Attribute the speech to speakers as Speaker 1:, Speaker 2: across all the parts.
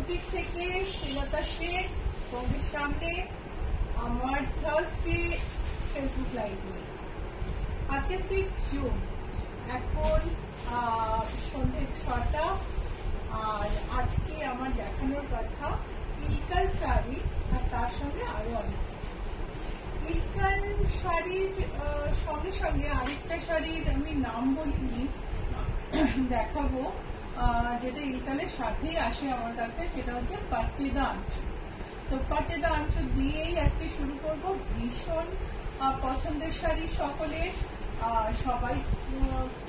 Speaker 1: Boutique থেকে শ্রীলতা শেখ তোমাদের সামনে আমার থার্সডে ফেসবুক লাইভ। আজকে 6 জুন, এখন সন্ধ্যে 6টা। আর আজকে আমার দেখানোর কথা ইলকাল শাড়ি, আর তার সঙ্গে আরো অনেক কিছু। ইলকাল শাড়ির সঙ্গে সঙ্গে আরেকটা শাড়ির আমি নাম বলিনি, দেখাবো, যেটা ইলকালের সাথেই আসে আমার কাছে, সেটা হচ্ছে পাট্টিদা আঁচল। তো পাট্টিদা আঁচল দিয়েই আজকে শুরু করব। ভীষণ পছন্দের শাড়ি সকলের, সবাই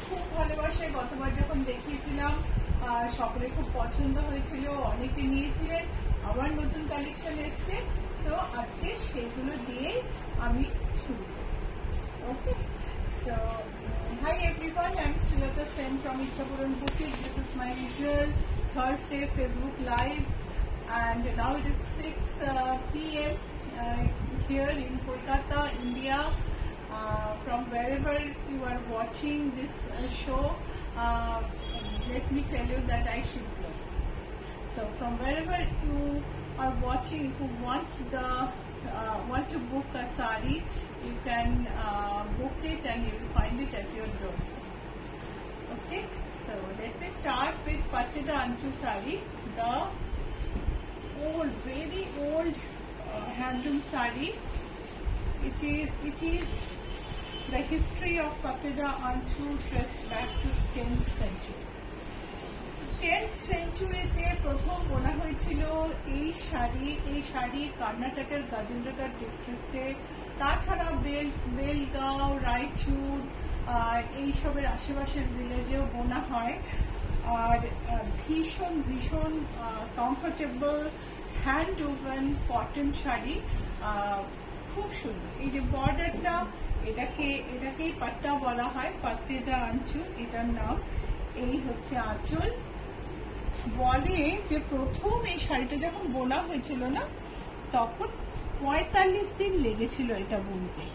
Speaker 1: খুব ভালোবাসে। গতবার যখন দেখিয়েছিলাম সকলে খুব পছন্দ হয়েছিল, অনেকে নিয়েছিলেন। আবার নতুন কালেকশন এসছে, সো আজকে সেগুলো দিয়েই আমি শুরু করব। ওকে, so hi everyone, I'm Srilata Sen from Ichapuram Boutique. This is my usual Thursday Facebook live, and now it is 6 p.m. Here in Kolkata, India. From wherever you are watching this show, let me tell you that I should go. So from wherever you are watching, if you want to book a sari, you can book it and you will find it at your doorstep. Okay, so let me start with Pattida Anchu sari, the old, very old handloom sari. It is the history of Pattida Anchu traced back to 10th century. 10th centuryতে প্রথম বোনা হয়েছিল এই শাড়ি কর্ণাটকের গজেন্দ্রগড় ডিস্ট্রিক্টে। তাছাড়া বেলগাঁও, রায়চুর, এইসবের আশেপাশের ভিলেজেও বোনা হয়। আর ভীষণ ভীষণ comfortable hand woven cotton sari, খুব সুন্দর। এই যে বর্ডারটা, এটাকেই পাট্টা বলা হয়, পাট্টিদা আঁচল এটার নাম। এই হচ্ছে আঁচল। বলে যে প্রথম এই শাড়িটা যখন বোনা হয়েছিল না, তখন 45 দিন লেগেছিল এটা বুনতে।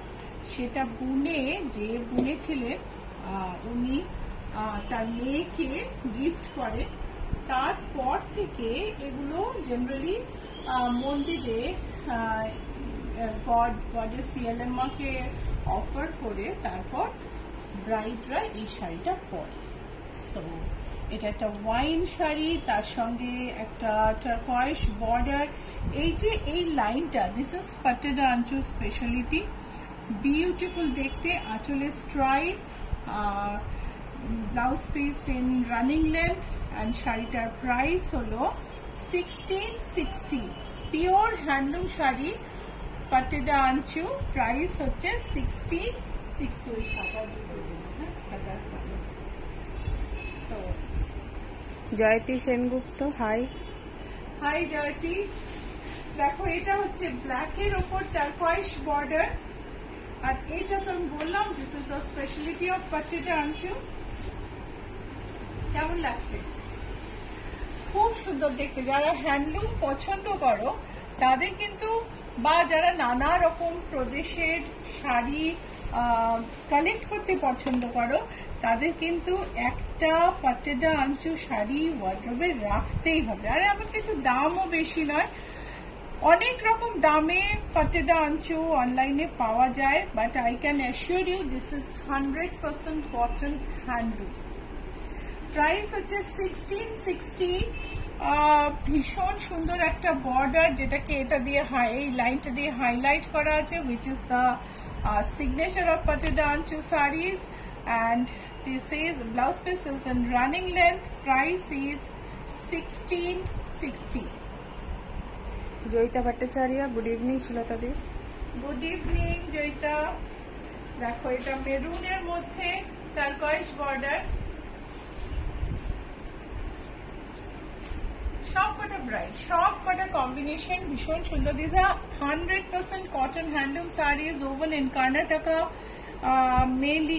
Speaker 1: সেটা বুনে, যে বুনেছিলেন উনি তার মেয়েকে গিফট করেন। তারপর থেকে এগুলো জেনারেলি মন্দিরে গডেস সিয়ালেম্মাকে অফার করে তারপর ব্রাইডরা এই শাড়িটা পরে। সো এটা একটা ওয়াইন শাড়ি, তার সঙ্গে একটা টার্কয়েস বর্ডার। এই যে এই লাইনটা, দিস ইজ পাট্টিদা আঁচল স্পেশালিটি। বিউটিফুল দেখতে, আঁচলের stripe, blouse piece in running length, and শাড়িটার প্রাইস হলো 1660। পিওর হ্যান্ডলুম শাড়ি পাট্টিদা আঁচল, প্রাইস হচ্ছে 1660।
Speaker 2: জয়তী সেনগুপ্ত, হাই
Speaker 1: জয়তী। দেখো, এটা হচ্ছে ব্ল্যাকের ওপর টার্কয়েস বর্ডার, আর এটা তো আমি বললাম this is the speciality of পাট্টিদা আঁচল। কেমন লাগছে? খুব সুন্দর দেখতে। যারা হ্যান্ডলুম পছন্দ করো তাদের কিন্তু, বা যারা নানা রকম প্রদেশের শাড়ি কালেক্ট করতে পছন্দ করো, তাদের কিন্তু একটা পাট্টিদা আঁচল শাড়ি ওয়ার্ড্রোবে রাখতেই হবে। আর আমার কিছু দামও বেশি নয়, অনেক রকম দামে পাট্টিদা আঁচল অনলাইনে পাওয়া যায়, but I can assure you this is 100% cotton handloom. Price হচ্ছে 1660। ভীষণ সুন্দর একটা বর্ডার, যেটাকে এটা দিয়ে এই লাইনটা দিয়ে হাইলাইট করা আছে, which is the signature of Pattida Anchu sarees, and this is blouse piece is in running length. Price is 1660.
Speaker 2: Joyita Bhattacharya, good evening Srilata দি।
Speaker 1: Good evening Joyita. দেখো, এটা মেরুনের মধ্যে টার্কয়েস বর্ডার, সবকটা ব্রাইট, সবকটা কম্বিনেশন ভীষণ সুন্দর। This are 100% cotton handloom sarees woven in Karnataka. Mainly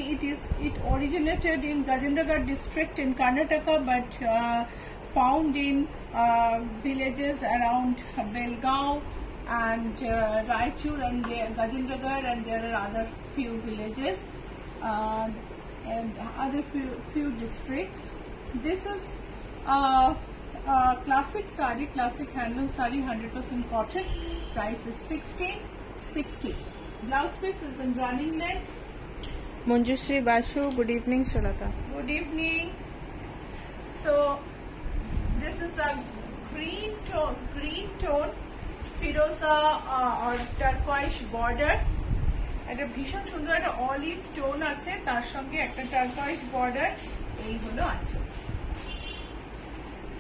Speaker 1: it originated in Gajendra district in Karnataka, but found in villages around Belgaum and Raichur and Gajendra, and there are other few villages and other few districts. This is classic sari, classic handloom sari, 100% cotton. Price is 1660. Blouse piece is in running length.
Speaker 2: Manjushri Basu, good evening, Shalata.
Speaker 1: Good evening. So this is a green tone, Firoza or turquoise border. একটা ভীষণ সুন্দর একটা olive tone আছে, তার সঙ্গে একটা টার্কোয়েজ border, এই হলো আছে।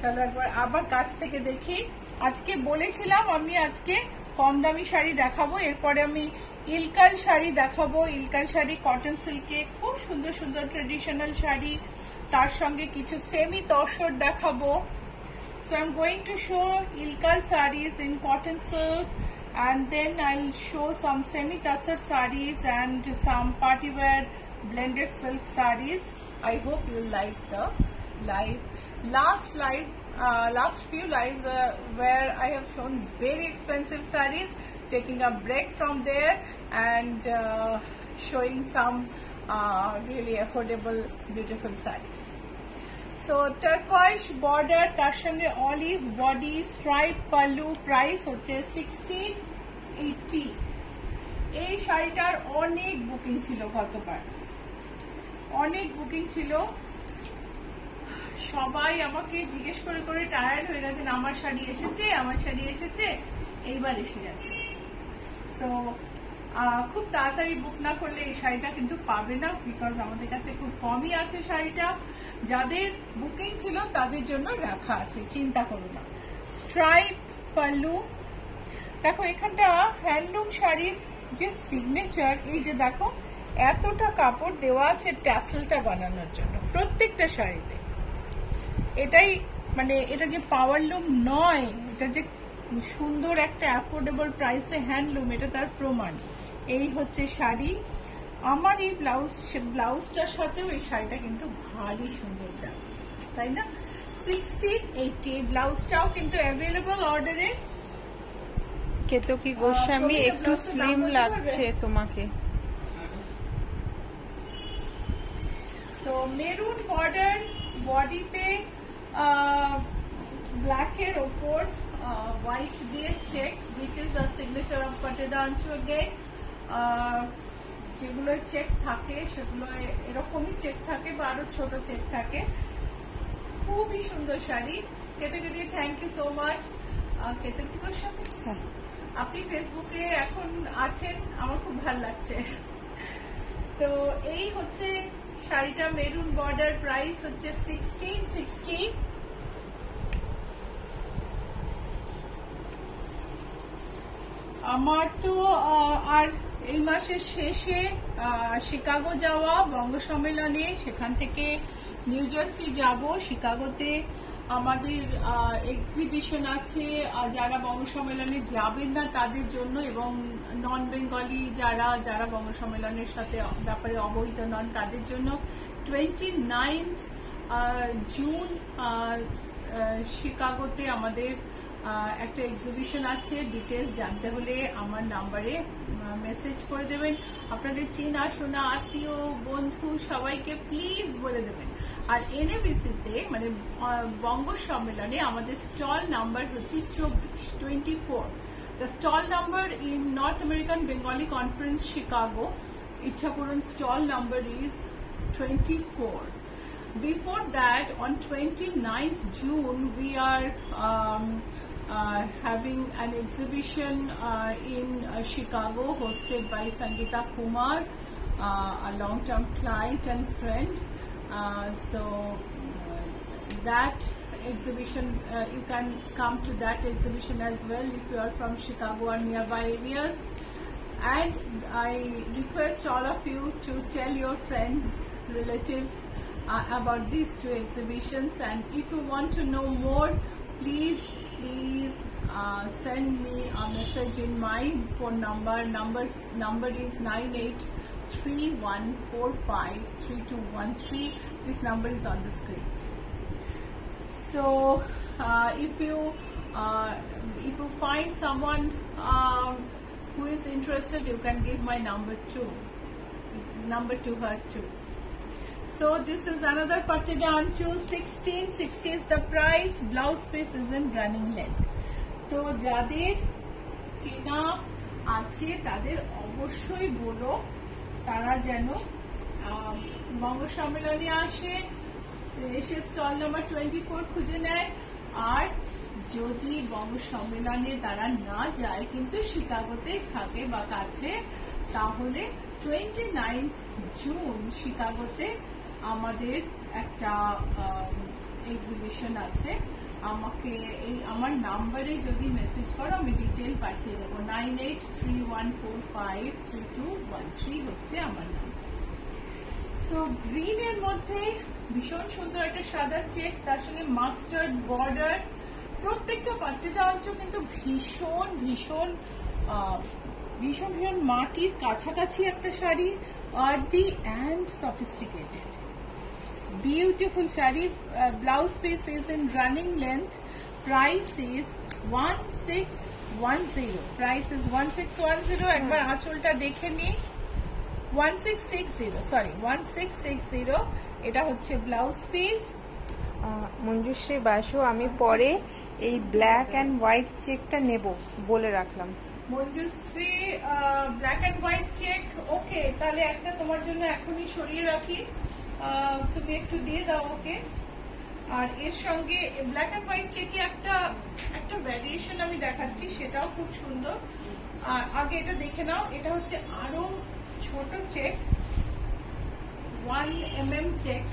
Speaker 1: চলো একবার আবার কাছ থেকে দেখি। আজকে বলেছিলাম আমি আজকে কম দামি শাড়ি দেখাবো, এরপরে আমি ইলকাল শাড়ি দেখাবো। ইলকাল শাড়ি কটন সিল্কে খুব সুন্দর সুন্দর ট্রেডিশনাল শাড়ি, তার সঙ্গে কিছু সেমি তসর দেখাবো। So I'm going to show Ilkal sarees in cotton silk, and then I'll show some semi-tussar sarees and some party wear blended silk sarees. I hope you like the live. Last few lives where I have shown very expensive sarees, taking a break from there and showing some really affordable, beautiful sarees. So turquoise border, তার সঙ্গে olive body, stripe pallu, price হচ্ছে 1680. এই শাড়িটার অনেক booking ছিল, গতবার অনেক booking ছিল। সবাই আমাকে জিজ্ঞেস করে করে টায়ার্ড হয়ে গেছেন, আমার শাড়ি এসেছে, এইবার এসে গেছে। সো খুব তাড়াতাড়ি বুক না করলে এই শাড়িটা কিন্তু পাবে না, বিকজ আমাদের কাছে খুব কমই আছে শাড়িটা। যাদের বুকিং ছিল তাদের জন্য রাখা আছে, চিন্তা করো না। স্ট্রাইপ পাল্লু, দেখো এখানটা হ্যান্ডলুম শাড়ির যে সিগনেচার, এই যে দেখো এতটা কাপড় দেওয়া আছে ট্যাসেলটা বানানোর জন্য প্রত্যেকটা শাড়িতে। এটাই মানে এটা যে পাওয়ারলুম নয়, এটা যে সুন্দর একটা অ্যাফোর্ডেবল প্রাইসে হ্যান্ডলুম, এটা তার প্রমাণ। এই হচ্ছে শাড়ি। আমার এই ব্লাউজটার সাথেও এই শাড়িটা কিন্তু ভারী সুন্দর যাবে, তাই না? 1680। ব্লাউজটাও কিন্তু অ্যাভেলেবল অর্ডারে।
Speaker 2: কেতকী গোস্বামী, একটু স্লিম লাগছে তোমাকে।
Speaker 1: সো মেরুন বর্ডার, বডিতে ব্ল্যাকের ওপর হোয়াইট দিয়ে check, which is a signature of Pateda Anchu again. যেগুলো চেক থাকে সেগুলো এরকমই চেক থাকে বা আরো ছোট চেক থাকে। খুবই সুন্দর শাড়ি। কেতকী, থ্যাংক ইউ সো মাচ। কেতকী গোস্বামী, আপনি ফেসবুকে এখন আছেন, আমার খুব ভালো লাগছে। তো এই হচ্ছে শাড়িটা, মেরুন বর্ডার, প্রাইস হচ্ছে 1660। আমার তো আর এই মাসের শেষে শিকাগো যাওয়া বঙ্গ সম্মেলনে, সেখান থেকে নিউ জার্সি যাব। শিকাগোতে আমাদের এক্সিবিশন আছে, যারা বঙ্গ সম্মেলনে যাবেন না তাদের জন্য, এবং নন বেঙ্গলি যারা বঙ্গ সম্মেলনের সাথে ব্যাপারে অবহিত নন তাদের জন্য 29 জুন শিকাগোতে আমাদের একটা এক্সিবিশন আছে। ডিটেলস জানতে হলে আমার নাম্বারে মেসেজ করে দেবেন। আপনাদের চেনা শোনা আত্মীয় বন্ধু সবাইকে প্লিজ বলে দেবেন। আর এনএবিসিতে মানে বঙ্গ সম্মেলনে আমাদের স্টল নাম্বার হচ্ছে 24। The stall number in North American Bengali conference Chicago Ichhapuran stall number is 24. Before that, on 29th June, we are having an exhibition in Chicago hosted by Sangeeta Kumar, a long-term client and friend. So that exhibition, you can come to that exhibition as well if you are from Chicago or nearby areas. And I request all of you to tell your friends, relatives about these two exhibitions. And if you want to know more, please send me a message in my phone number. Number is 9831453213. This number is on the screen. So if you find someone who is interested, you can give my number to her too. So this is another Patteda Anchu 16. 60 is the price. Blouse piece is in running length. তো যাদের চেনা আছে তাদের অবশ্যই বলো তারা যেন বঙ্গ সম্মেলনে এসে স্টল নাম্বার 24 খুঁজে নেয়। আর যদি বঙ্গ সম্মেলনে তারা না যায় কিন্তু শিকাগোতে থাকে বা কাছে, তাহলে 29 জুন শিকাগোতে আমাদের একটা এক্সিবিশন আছে। আমাকে আমার নাম্বারে যদি মেসেজ করো আমি ডিটেল পাঠিয়ে দেবো। 9831453213 হচ্ছে আমার নাম্বার। সো গ্রিন এর মধ্যে ভীষণ সুন্দর একটা সাদা চেক, তার সঙ্গে মাস্টার্ড বর্ডার। প্রত্যেকটা পাট্টিটা অঞ্চল কিন্তু ভীষণ ভীষণ ভীষণ ভীষণ মাটির কাছাকাছি একটা sari, earthy and sophisticated. Beautiful shari. Blouse piece is in running length. Price is 1610. Price is 1610. একবার আঁচলটা দেখে নি। 1660, sorry, 1660. এটা হচ্ছে ব্লাউজ পিস।
Speaker 2: মঞ্জুশ্রী বাসু, আমি পরে এই ব্ল্যাক অ্যান্ড হোয়াইট চেকটা নেব বলে রাখলাম।
Speaker 1: Manjushree black and white check, okay, তাহলে একটা তোমার জন্য এখনই সরিয়ে রাখি, তুমি একটু দিয়ে দাও ওকে। আর এর সঙ্গে ব্ল্যাক অ্যান্ড হোয়াইট চেকে একটা ভ্যারিয়েশন আমি দেখাচ্ছি, সেটাও খুব সুন্দর। আর আগে এটা দেখে নাও, এটা হচ্ছে আরো ছোট চেক, 1 mm চেক,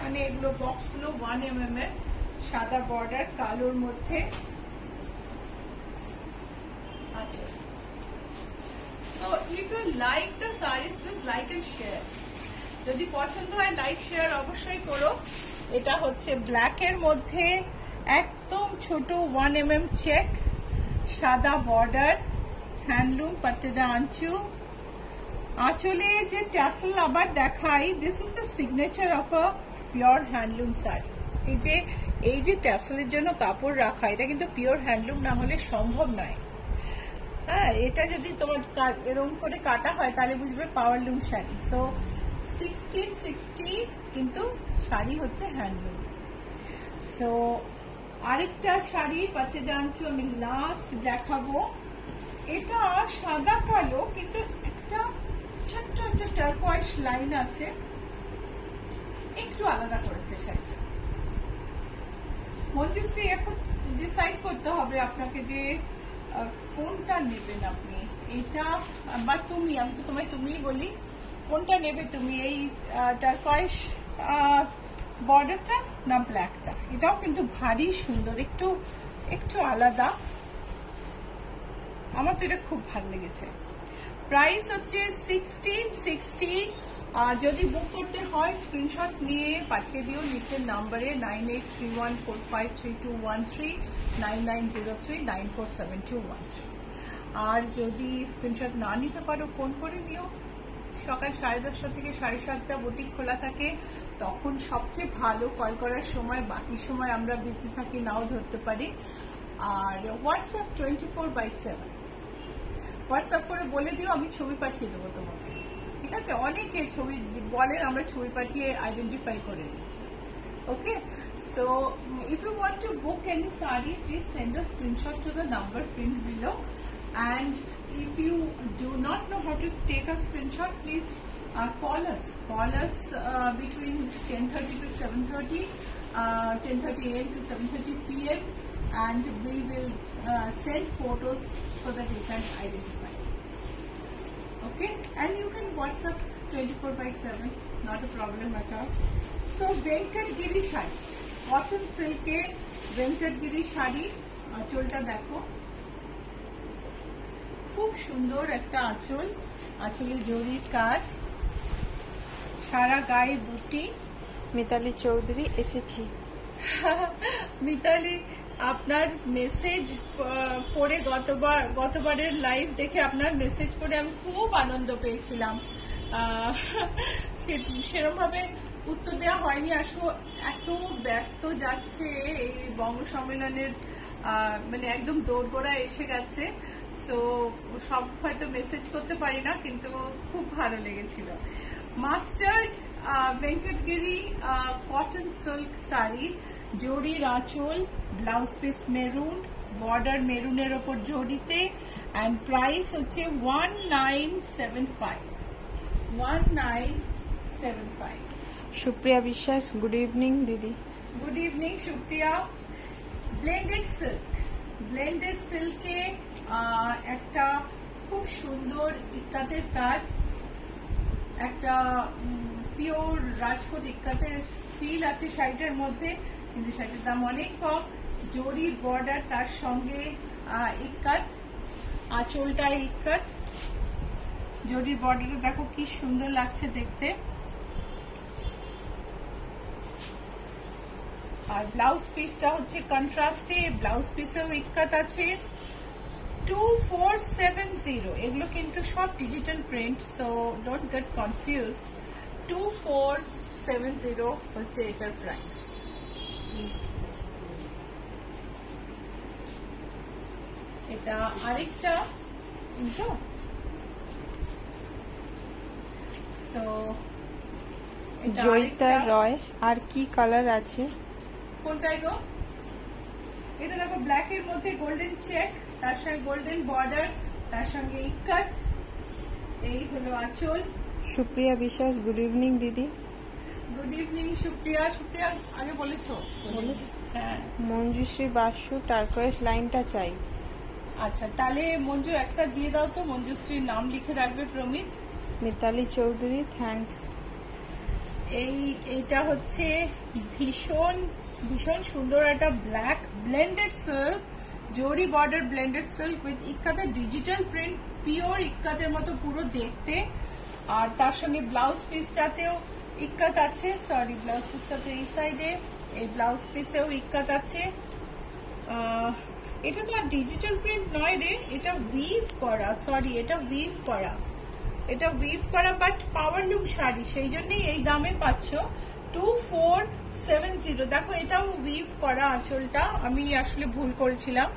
Speaker 1: মানে এগুলো বক্সগুলো 1 mm এর, সাদা বর্ডার কালোর মধ্যে। আচ্ছা, so if you like the sarees please like and share. যদি পছন্দ হয় লাইক শেয়ার অবশ্যই করো। এটা হচ্ছে ব্ল্যাক এর মধ্যে একদম ছোট 1 mm চেক, সাদা বর্ডার, হ্যান্ডলুম পাট্টিটা আঁচু। আঁচলে যে ট্যাসেল আবার দেখাই, this is the signature of a pure handloom sari. এই যে ট্যাসেলের জন্য কাপড় রাখা, এটা কিন্তু পিওর হ্যান্ডলুম না হলে সম্ভব নয়। হ্যাঁ, এটা যদি তোমার এরকম করে কাটা হয় তাহলে বুঝবে পাওয়ারলুম শাড়ি। সো 1660 কিন্তু শাড়ি হচ্ছে হ্যান্ডলুম। সো আরেকটা শাড়ি পাট্টিটা আঁচু আমি লাস্ট দেখাবো। এটা সাদা কালো কিন্তু একটা ছোট্ট একটা টার্কোয়াইজ লাইন আছে, একটু আলাদা করেছে শাড়িটা। মঞ্জুশ্রী, এখন ডিসাইড করতে হবে আপনাকে যে কোনটা নেবেন আপনি, এইটা বা তুমি, আমি তো তোমায় তুমিই বলি, কোনটা নেবে তুমি, এই টার্কোয়াইজ বর্ডারটা না ব্ল্যাকটা? এটাও কিন্তু ভারী সুন্দর, একটু আলাদা, আমার তো এটা খুব ভালো লেগেছে। প্রাইস হচ্ছে 1660। যদি বুক করতে হয় স্ক্রিনশট নিয়ে পাঠিয়ে দিও নিচের নাম্বারে 9831453213, 9903947213। আর যদি স্ক্রিনশট না নিতে পারো ফোন করে নিও। সকাল 10:30 থেকে 7:30 বুটিক খোলা থাকে, তখন সবচেয়ে ভালো কল করার সময়। বাকি সময় আমরা বিজি থাকি, নাও ধরতে পারি। আর হোয়াটসঅ্যাপ 24/7, হোয়াটসঅ্যাপ করে বলে দিও, আমি ছবি পাঠিয়ে দেবো তোমাকে, ঠিক আছে? অনেকে ছবি বলেন, আমরা ছবি পাঠিয়ে আইডেন্টিফাই করে দিই। Okay, so if you want to book any sari please send a screenshot to the number pin below. And if you do not know how to take a screenshot, please call us between 10:30 to 7:30, 10:30 a.m. to 7:30 p.m. and we will send photos so that you can identify. Okay, and you can WhatsApp 24/7, not a problem at all. So Venkatgiri shari, cotton silk e Venkatgiri shari, আঁচলটা দেখো, খুব সুন্দর একটা আঁচল, আঁচলে জরির কাজ, সারা গায়ে বুটি।
Speaker 2: মিতালি চৌধুরী এসেছি।
Speaker 1: মিতালি, আপনার মেসেজ পড়ে গতবারের লাইভ দেখে আপনার মেসেজ পড়ে আমি খুব আনন্দ পেয়েছিলাম। সেরকম ভাবে উত্তর দেওয়া হয়নি, আসলে এত ব্যস্ত যাচ্ছে এই বঙ্গ সম্মেলনের, মানে একদম দোরগোড়া এসে গেছে। সো সব হয়তো মেসেজ করতে পারি না, কিন্তু খুব ভালো লেগেছিল। Mustard Venkatagiri cotton silk sari, জরির আঁচল, ব্লাউজ পিস মেরুন, বর্ডার মেরুনের ওপর জরিতে, অ্যান্ড প্রাইস হচ্ছে 1975।
Speaker 2: সুপ্রিয়া বিশ্বাস, গুড ইভিনিং দিদি।
Speaker 1: Good evening Supriya. ব্লেন্ডেড সিল্কে একটা খুব সুন্দর ইক্কাতের কাজ, একটা পিওর রাজকোট ইক্কাতের ফিল আছে শাড়িটার মধ্যে, কিন্তু শাড়িটার দাম অনেক কম। জরির বর্ডার, তার সঙ্গে ইক্কাত, আঁচলটায় ইক্কাত। জরির বর্ডারটা দেখো কি সুন্দর লাগছে দেখতে। আর ব্লাউজ পিসটা হচ্ছে কন্ট্রাস্টে, ব্লাউজ পিসেও ইক্কাত আছে। 2470, এগুলো কিন্তু সব digital print, so don't get confused. 2470 হচ্ছে এটার প্রাইস। এটা আরেকটা
Speaker 2: জয়িতা রয়। আর কি কালার আছে?
Speaker 1: কোনটাই গো? এটা দেখো ব্ল্যাক এর মধ্যে গোল্ডেন চেক, তার সঙ্গে গোল্ডেন বর্ডার, তার সঙ্গে ইক্কাত। এই হলো আঁচল।
Speaker 2: সুপ্রিয়া বিশ্বাস, গুড ইভিনিং দিদি।
Speaker 1: Good evening Supriya. সুপ্রিয়া আগে বলেছো? হ্যাঁ।
Speaker 2: মঞ্জুশ্রী বাসু, টার্কোয়েস লাইনটা চাই।
Speaker 1: আচ্ছা, তাহলে মঞ্জু একটা দিয়ে দাও তো, মঞ্জুশ্রীর নাম লিখে রাখবে প্রমিত।
Speaker 2: মিতালি চৌধুরী, থ্যাঙ্কস।
Speaker 1: এইটা হচ্ছে ভীষণ ভীষণ সুন্দর একটা black blended silk, zari border blended silk with ইক্কাতের ডিজিটাল প্রিন্ট, পিওর ইক্কাতের মতো পুরো দেখতে। আর তার সঙ্গে ব্লাউজ পিসটাতেও ইক্কাত আছে, সরি ব্লাউজ পিসটাতে এই সাইডে, এই ব্লাউজ পিসেও ইক্কাত আছে। এটা তো আর ডিজিটাল প্রিন্ট নয় রে, এটা উইভ করা, সরি এটা উইভ করা, এটা উইভ করা বাট পাওয়ারলুম শাড়ি, সেই জন্যই এই দামে পাচ্ছ। 2470। দেখো এটাও উইভ করা আঁচলটা, আমি আসলে ভুল করেছিলাম।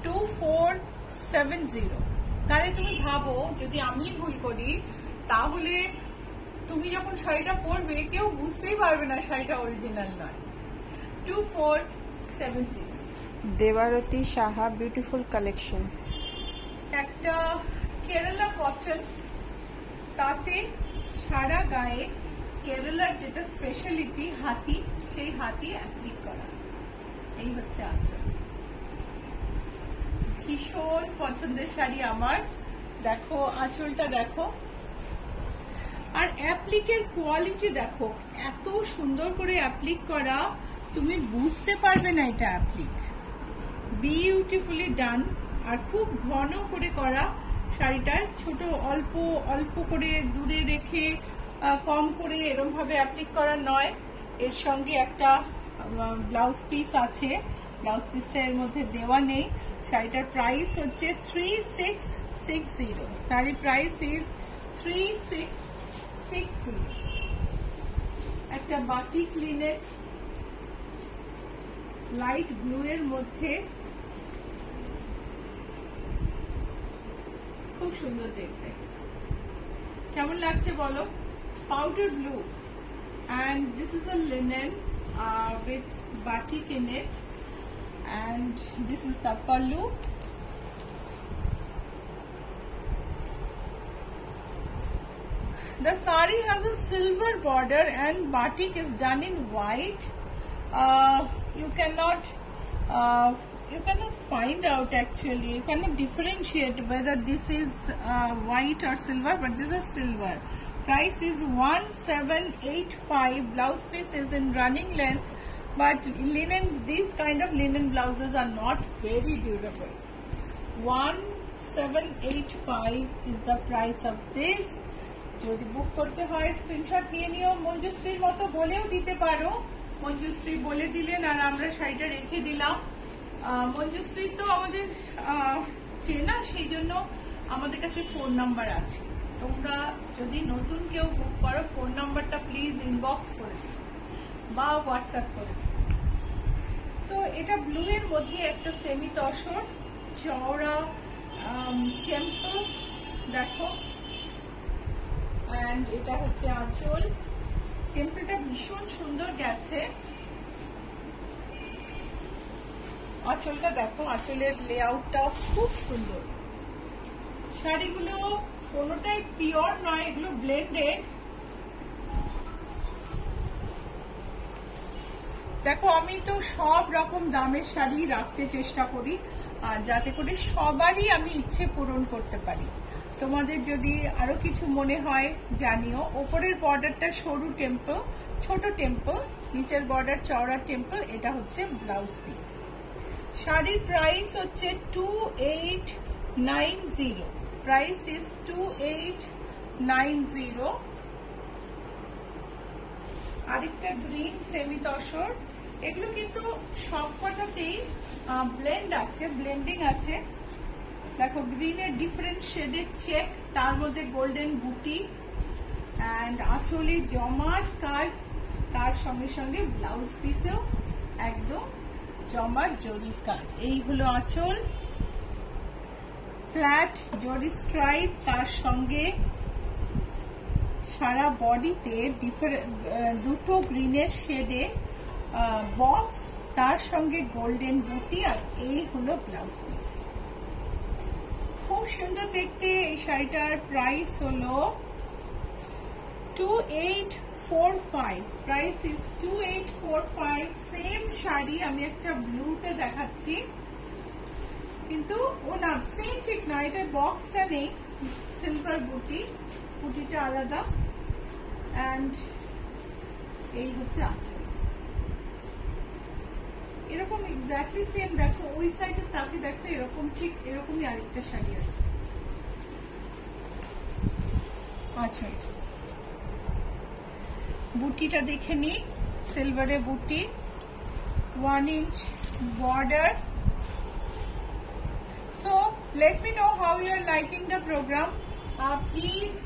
Speaker 1: 2470। তাহলে তুমি ভাবো যদি আমি ভুল করি, তাহলে তুমি যখন শাড়িটা পরবে কেউ বুঝতেই পারবে না শাড়িটা অরিজিনাল নয়। 2470।
Speaker 2: Debarati Saha, beautiful collection.
Speaker 1: একটা কেরালা কটন, তাতে সারা গায়ে কেরালার যেটা স্পেশালিটি হাতি, সেই হাতি অ্যাপ্লিক করা। এই হচ্ছে আঁচল। ভীষণ পছন্দের শাড়ি আমার। দেখো আঁচলটা দেখো, আর অ্যাপ্লিকের কোয়ালিটি দেখো, এত সুন্দর করে অ্যাপ্লিক করা, তুমি বুঝতে পারবে না এটা অ্যাপ্লিক। বিউটিফুলি ডান, আর খুব ঘন করে করা শাড়িটায়, ছোট অল্প অল্প করে দূরে রেখে কম করে এরকম ভাবে অ্যাপ্লিক করা নয়। এর সঙ্গে একটা ব্লাউজ পিস আছে, ব্লাউজ পিসটা এর মধ্যে দেওয়া নেই। শাড়িটার প্রাইস হচ্ছে 3660। শাড়ির প্রাইস ইজ 3660। একটা বাটিক লিনেন লাইট ব্লু এর মধ্যে, খুব সুন্দর দেখতে। কেমন লাগছে বলো? Powder blue, and this is a linen with batik in it, and this is the pallu. The sari has a silver border and batik is done in white. You cannot find out actually, you cannot differentiate whether this is white or silver, but this is silver. Price is 1785. Blouse piece is in running length, but linen, these kind of linen blouses are not very durable. 1785 is the price of this. যদি বুক করতে হয় screenshot নিয়ে নিও, মঞ্জুশ্রীর মতো বলেও দিতে পারো। মঞ্জুশ্রী বলে দিলেন আর আমরা শাড়িটা রেখে দিলাম। মঞ্জুশ্রী তো আমাদের চেনা, সেই জন্য আমাদের কাছে ফোন নাম্বার আছে। তোমরা যদি নতুন কেউ বুক করো, ফোন নাম্বারটা প্লিজ ইনবক্স করে দিও বা হোয়াটসঅ্যাপ করে দিও। সো এটা ব্লু এর মধ্যে একটা সেমি তসর চওড়া টেম্পল দেখো, অ্যান্ড এটা হচ্ছে আঁচল। টেম্পলটা ভীষণ সুন্দর গেছে। আঁচলটা দেখো, আঁচলের লেআউটটাও খুব সুন্দর। শাড়িগুলো কোনোটাই পিওর নয়, এগুলো ব্লেন্ডেড। দেখো আমি তো সব রকম দামের শাড়ি রাখতে চেষ্টা করি, আর যাতে করে সবারই আমি ইচ্ছে পূরণ করতে পারি। তোমাদের যদি আরো কিছু মনে হয় জানিও। ওপরের বর্ডারটা সরু টেম্পল, ছোট টেম্পল, নিচের বর্ডার চওড়া টেম্পল। এটা হচ্ছে ব্লাউজ পিস। শাড়ির প্রাইস হচ্ছে 2890। Price is 2890। আরেকটা গ্রিন সেমি তসর। এগুলো কিন্তু সবকটাতেই ব্লেন্ড আছে, ব্লেন্ডিং আছে। দেখো গ্রিনের ডিফারেন্ট শেডের চেক, তার মধ্যে গোল্ডেন বুটি অ্যান্ড আঁচলে জমাট কাজ, তার সঙ্গে সঙ্গে ব্লাউজ পিসেও একদম জমাট জরির কাজ। এই হলো আঁচল, ফ্ল্যাট জরি স্ট্রাইপ, তার সঙ্গে সারা বডিতে দুটো গ্রিনের শেডে বক্স, তার সঙ্গে গোল্ডেন বুটি, আর এই হলো ব্লাউজ পিস। খুব সুন্দর দেখতে এই শাড়িটার প্রাইস হলো 2845। Price is 2845। সেম শাড়ি আমি একটা ব্লুতে দেখাচ্ছি, কিন্তু ও না সেম ঠিক না, এটা বক্সটা নেই, সিম্পল বুটি, বুটিটা আলাদা। অ্যান্ড এই হচ্ছে আঁচল, এরকম এক্স্যাক্টলি সেম। দেখো ওই সাইডে তাকে দেখো, এরকম ঠিক এরকমই আরেকটা শাড়ি আছে। আচ্ছা বুটিটা দেখে নি, সিলভারে বুটি, 1 inch border. So let me know how you are liking the program. Please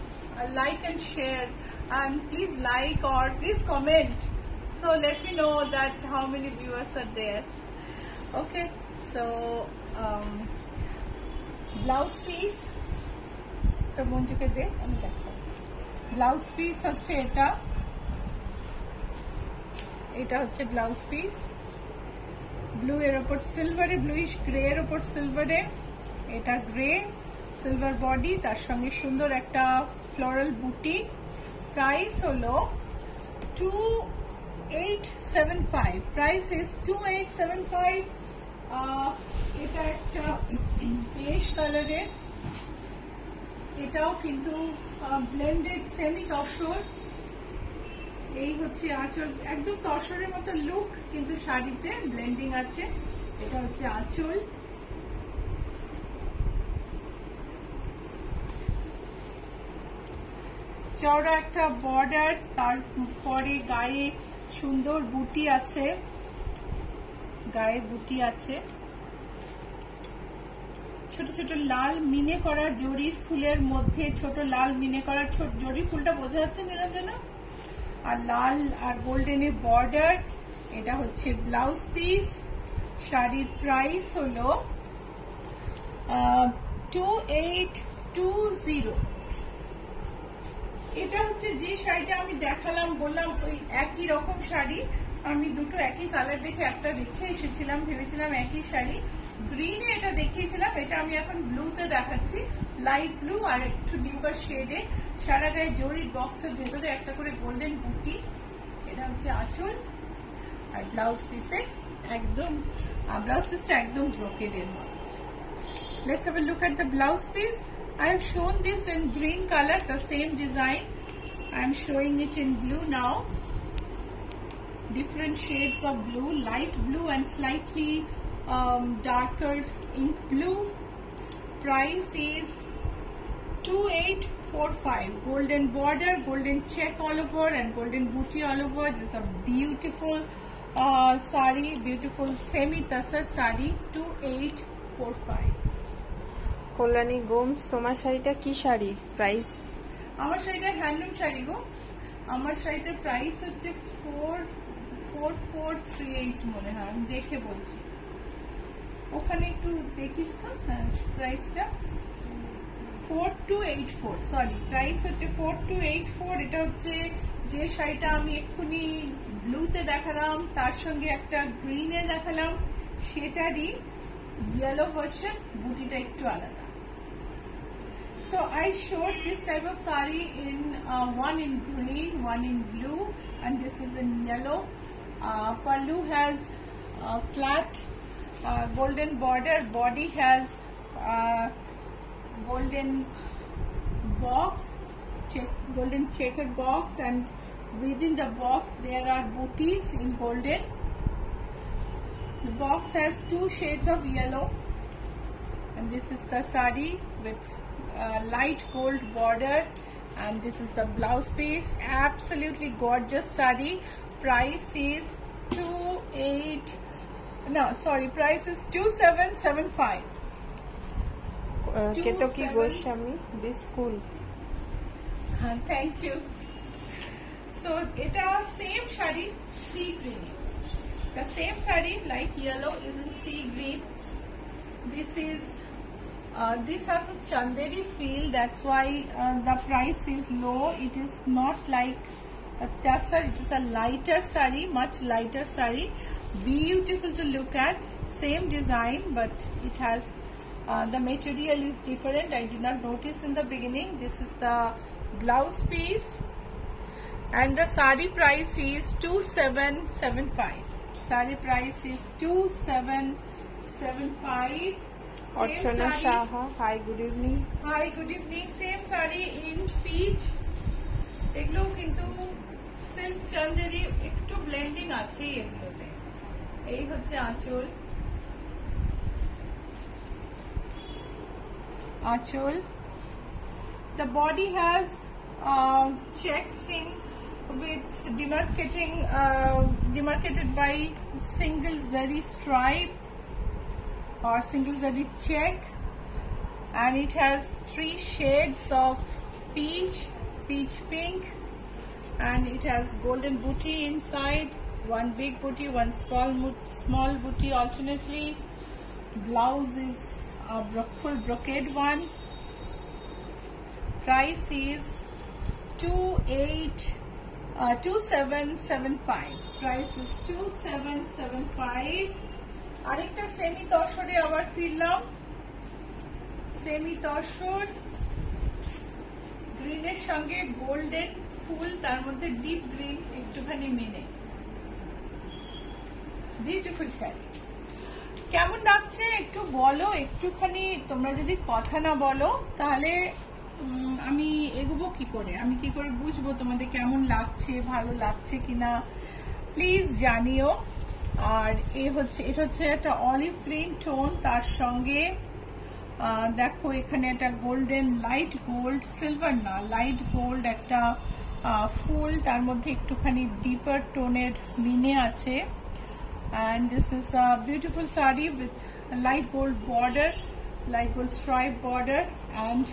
Speaker 1: like and share, and please like or please comment. So let me know that how many viewers are there. Okay, so blouse piece to munjuke de ami dekho. Blouse piece হচ্ছে এটা, এটা হচ্ছে blouse piece. Blue এর উপর সিলভারে, bluish grey এর উপর সিলভারে, এটা grey silver body, তার সঙ্গে সুন্দর একটা ফ্লোরাল বুটি। প্রাইস হলো 2875। Price is 2875। এটা একটা বেশ কালারের, এটাও কিন্তু ব্লেন্ডেড সেমি তসর। এই হচ্ছে আঁচল, একদম তসরের মতো লুক, কিন্তু শাড়িতে ব্লেন্ডিং আছে। এটা হচ্ছে আঁচল, চওড়া একটা বর্ডার, তারপরে গায়ে সুন্দর বুটি আছে, গায়ে বুটি আছে, ছোট ছোট লাল মিনে করা জরির ফুলের মধ্যে ছোট লাল মিনে করা জরি ফুলটা বোঝা যাচ্ছে নিরঞ্জনা, আর লাল আর গোল্ডেনের বর্ডার। এটা হচ্ছে ব্লাউজ পিস। শাড়ির প্রাইস হলো 2820। এটা হচ্ছে যে শাড়িটা আমি দেখালাম, বললাম ওই একই রকম শাড়ি, আমি দুটো একই কালার দেখে একটা রেখে এসেছিলাম, ভেবেছিলাম একই শাড়ি। গ্রিনে এটা দেখিয়েছিলাম, এটা আমি এখন ব্লুতে দেখাচ্ছি, লাইট ব্লু আর একটু ডিম্পার শেডে। সারা গায়ে জরির বক্সের ভেতরে একটা করে গোল্ডেন বুটি। এটা হচ্ছে আঁচল, আর ব্লাউজ পিসে একদম, ব্লাউজ পিসটা একদম ব্রোকেডের মতো। Let's have a look at the blouse piece. I have shown this in green color, the same design. I am showing it in blue now. Different shades of blue, light blue and slightly darker ink blue. Price is 2845. Golden border, golden check all over and golden booty all over. This is a beautiful sari, beautiful semi tassar sari. 2845.
Speaker 2: Kalyani Gomes, তোমার শাড়িটা কি sari? Price?
Speaker 1: আমার শাড়িটা handloom sari গো। আমার শাড়িটার price হচ্ছে 4438 মনে হয়, আমি দেখে বলছি। ওখানে একটু দেখিস না, হ্যাঁ প্রাইসটা 4284, সরি প্রাইস হচ্ছে 4284। এটা হচ্ছে যে শাড়িটা আমি এক্ষুনি ব্লুতে দেখালাম তার সঙ্গে একটা গ্রিনে দেখালাম সেটারই ইয়েলো ভার্সন, বুটিটা একটু আলাদা। So I showed this type of sari in one in green, one in blue, and this is in yellow. Pallu has flat golden border, body has golden box, golden checkered box, and within the box there are booties in golden. The box has 2 shades of yellow, and this is the sari with light gold border, and this is the blouse piece. Absolutely gorgeous sari. Price is 2775.
Speaker 2: Ketoki Goswami, this school.
Speaker 1: Thank you. So এটা same shari, sea green. The same sari like yellow is in sea green. This has a chanderi feel, that's why the price is low. It is not like a tassel, it is a lighter sari, much lighter sari. Beautiful to look at, same design, but it has the material is different. I did not notice in the beginning. This is the blouse piece, and the sari price is 2775. Sari price is 2775.
Speaker 2: Archana Saha, hi, good evening.
Speaker 1: Hi, good evening. Same sari in peach. এগুলো কিন্তু silk Chanderi একটু blending আছে এগুলোতে। এই হচ্ছে আঁচল, the body has checks in with demarcated by single zari stripe or single zari check, and it has 3 shades of peach pink, and it has golden booty inside, 1 big booty, 1 small booty alternately. Blouse is a full brocade one. Price is 2775. Price is 2775. আরেকটা semi তসরে আবার ফিরলাম, semi tussar গ্রিনের সঙ্গে golden ফুল, তার মধ্যে deep green একটুখানি মেনে। Beautiful sari, কেমন লাগছে একটু বলো। একটুখানি তোমরা যদি কথা না বলো তাহলে আমি এগোবো কি করে, আমি কি করে বুঝবো তোমাদের কেমন লাগছে, ভালো লাগছে কিনা, প্লিজ জানিও। আর এটা হচ্ছে একটা অলিভ গ্রিন টোন, তার সঙ্গে দেখো এখানে একটা গোল্ডেন লাইট গোল্ড, সিলভার না লাইট গোল্ড একটা ফুল, তার মধ্যে একটুখানি ডিপার টোনের মিনে আছে। and this is a beautiful sari with a light gold border, light gold stripe border, and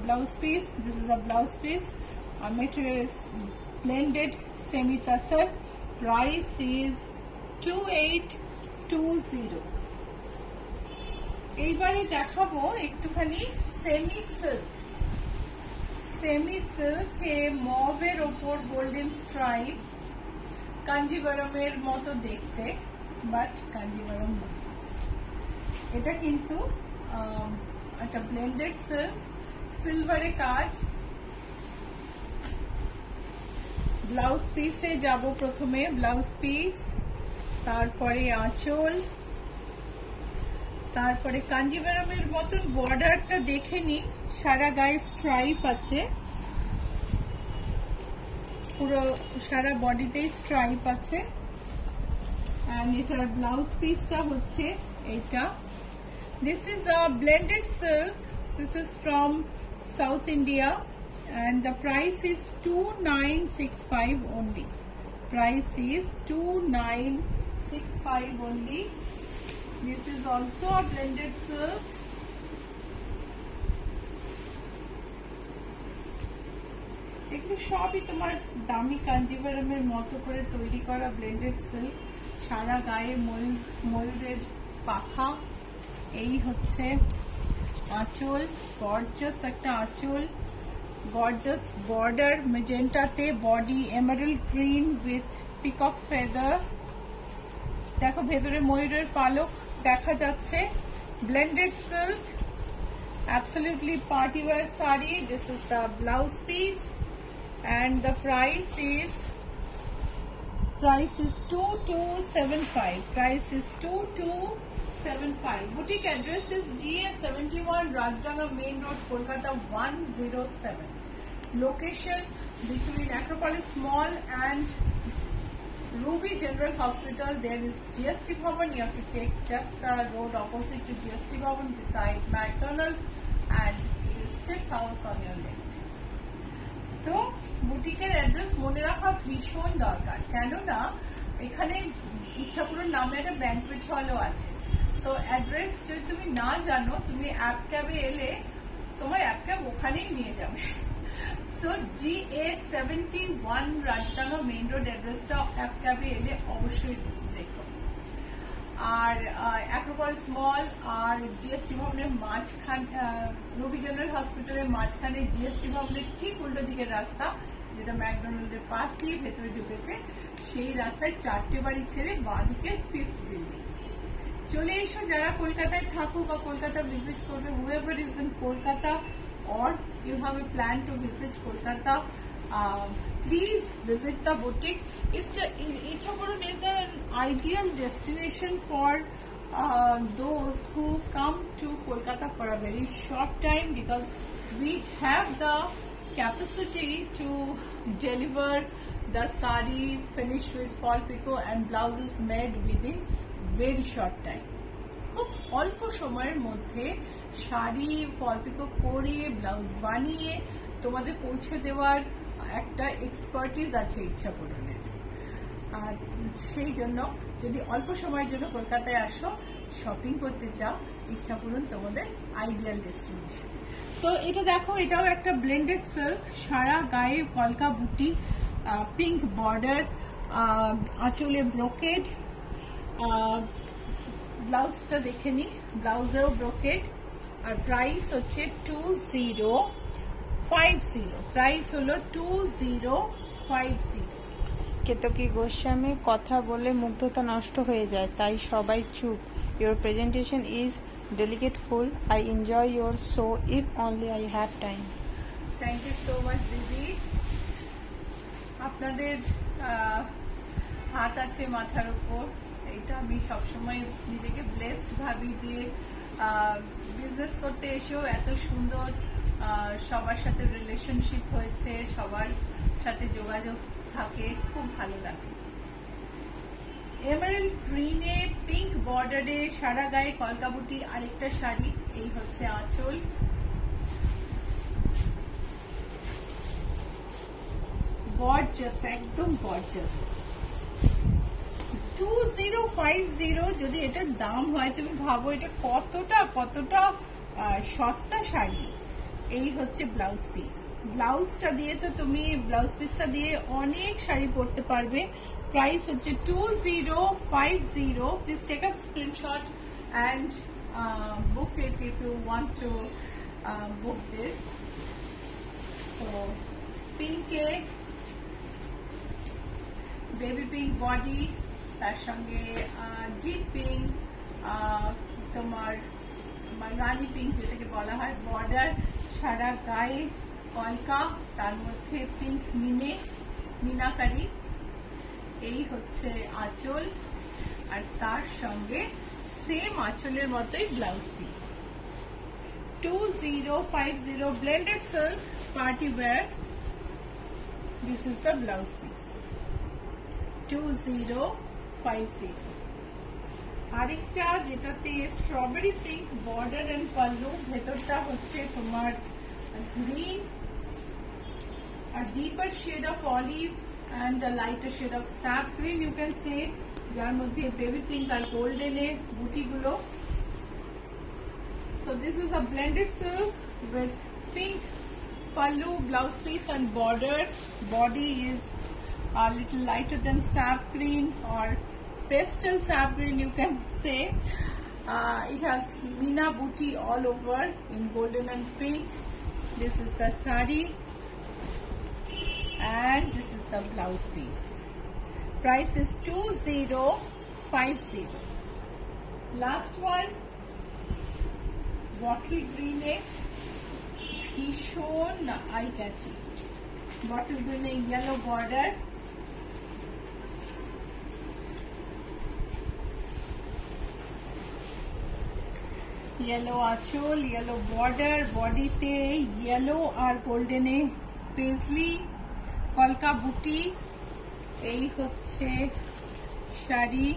Speaker 1: blouse piece. This is a blouse piece. Material is blended semi tassel. Price is 2820. এইবারে দেখাবো একটুখানি সেমি সিল্ক মভের ওপর golden stripe, কাঞ্জিভারমের মতো দেখতে, but Kanjivaram না। এটা কিন্তু একটা ব্লেন্ডেড সিল্ক, সিলভারে কাজ। ব্লাউজ পিসে যাব প্রথমে, ব্লাউজ পিস, তারপরে আঁচল, তারপরে কাঞ্জিভারমের মতন বর্ডারটা দেখে নি, সারা গায়ে স্ট্রাইপ আছে, পুরো সারা বডিতেই স্ট্রাইপ আছে। এন্ড এটার ব্লাউজ পিসটা হচ্ছে এইটা। This is a blended silk, this is from south India, and the price is 2965 only. Price is 2965 only. This is also a blended silk. এগুলো সবই তোমার দামি কাঞ্জিভারমের মতো করে তৈরি করা ব্লেন্ডেড সিল্ক, সারা গায়ে ময়ূরের পাখা। এই হচ্ছে আঁচল, গর্জাস একটা আঁচল, গর্জাস বর্ডার মেজেন্টাতে, body emerald green with peacock feather. দেখো ভেতরে ময়ূরের পালক দেখা যাচ্ছে। Blended silk, absolutely party wear saree. This is the blouse piece and the price is 2275. Price is 2275. Boutique address is GA71 Rajdanga Main Road, Kolkata 107. Location between Acropolis Mall and Ruby General Hospital. There is GST Bhavan. You have to take just the road opposite to GST Bhavan beside McDonald, and it is 5th house on your left. So বুটিকের address মনে রাখা ভীষণ দরকার, কেননা এখানে ইচ্ছাপুরের নামে একটা banquet হলও আছে। সো অ্যাড্রেস যদি তুমি না জানো, তুমি অ্যাপ ক্যাবে এলে তোমার অ্যাপ ক্যাব ওখানেই নিয়ে যাবে। So GA71 Rajdanga main road অ্যাড্রেসটা অ্যাপ ক্যাবে এলে অবশ্যই দেখো। আর অ্যাক্রোপলিস মল আর জিএসটি ভবনের মাঝখানে, রুবি জেনারেল হসপিটালের মাঝখানে জিএসটি ভবনের ঠিক উল্টো দিকের রাস্তা, যেটা ম্যাকডোনাল্ডের পাশ দিয়ে ভেতরে ঢুকেছে, সেই রাস্তায় 4টে বাড়ি ছেড়ে বাঁদিকে 5th বিল্ডিং। চলে এসো যারা কলকাতায় থাকো বা কলকাতা ভিজিট করবে, whoever is in Kolkata or you have a plan to visit Kolkata, please visit the boutique. Ichhapuram is an ideal destination for those who come to Kolkata for a very short time, because we have the capacity to deliver the sari finished with fall pico and blouses made within very short time. খুব অল্প সময়ের মধ্যে শাড়ি ফল পিকো করে blouse বানিয়ে তোমাদের পৌঁছে দেওয়ার একটা এক্সপার্টিস আছে ইচ্ছাপুরনের। আর সেই জন্য যদি অল্প সময়ের জন্য কলকাতায় আসো, শপিং করতে চাও, ইচ্ছাপুরন তোমাদের আইডিয়াল ডেস্টিনেশন। সো এটা দেখো, এটাও একটা ব্লেন্ডেড সিল্ক, সারা গায়ে কলকা বুটি, পিঙ্ক বর্ডার, আঁচলে ব্রোকেড। ব্লাউজটা দেখে নি, ব্লাউজেও ব্রোকেড। আর প্রাইস হচ্ছে 2050। প্রাইস হলো 2050।
Speaker 2: কেতকী গোস্বামী, কথা বলে মুগ্ধতা নষ্ট হয়ে যায়, তাই সবাই চুপ। Your presentation is delicateful. I enjoy your show if only I have time.
Speaker 1: Thank you so much, দিদি। আপনাদের হাত আছে মাথার উপর, এটা আমি সবসময় নিজেকে ব্লেসড ভাবি যে বিজনেস করতে এসেও এত সুন্দর সবার সাথে রিলেশনশিপ হয়েছে, সবার সাথে যোগাযোগ থাকে, খুব ভালো লাগে। এমারেল্ড গ্রিনে পিঙ্ক বর্ডারে সারা গায়ে কলকাবুটি আরেকটা শাড়ি, এই হচ্ছে আঁচল। গর্জাস, একদম গর্জাস। 2050 যদি এটার দাম হয়, তুমি ভাবো এটা কতটা সস্তা শাড়ি। এই হচ্ছে ব্লাউজ পিস। ব্লাউজটা দিয়ে তো তুমি ব্লাউজ পিসটা দিয়ে অনেক শাড়ি পরতে পারবে। প্রাইস হচ্ছে 2050। Please take a screenshot and book it if you want to book this. So pink, baby pink body, তার সঙ্গে ডিপ পিঙ্ক, তোমার রানী পিঙ্ক যেটাকে বলা হয়, বর্ডার, সারা গায়ে কলকা, তার মধ্যে পিঙ্ক মিনাকারি। এই হচ্ছে আঁচল, আর তার সঙ্গে সেম আঁচলের মতোই blouse piece. 2050 blended silk party wear. This is the blouse piece. 2050। আরেকটা যেটাতে strawberry pink border and pallu, ভেতরটা হচ্ছে তোমার গ্রিন, আর deeper shade of olive and a lighter shade of sap green, you can say, যার মধ্যে বেবি পিঙ্ক আর গোল্ডেনে বুটিগুলো। So this is a blended silk with pink pallu, blouse piece and border. Body is a little lighter than sap green or pastel sap green, you can say. It has Meena booty all over in golden and pink. This is the sari. and this is the blouse piece. Price is 2050. Last one, bottle green e bhishon eye catchy. Bottle green e yellow border. Yellow achol, yellow border, body te yellow আর golden e paisley, কলকা বুটি। এই হচ্ছে শাড়ি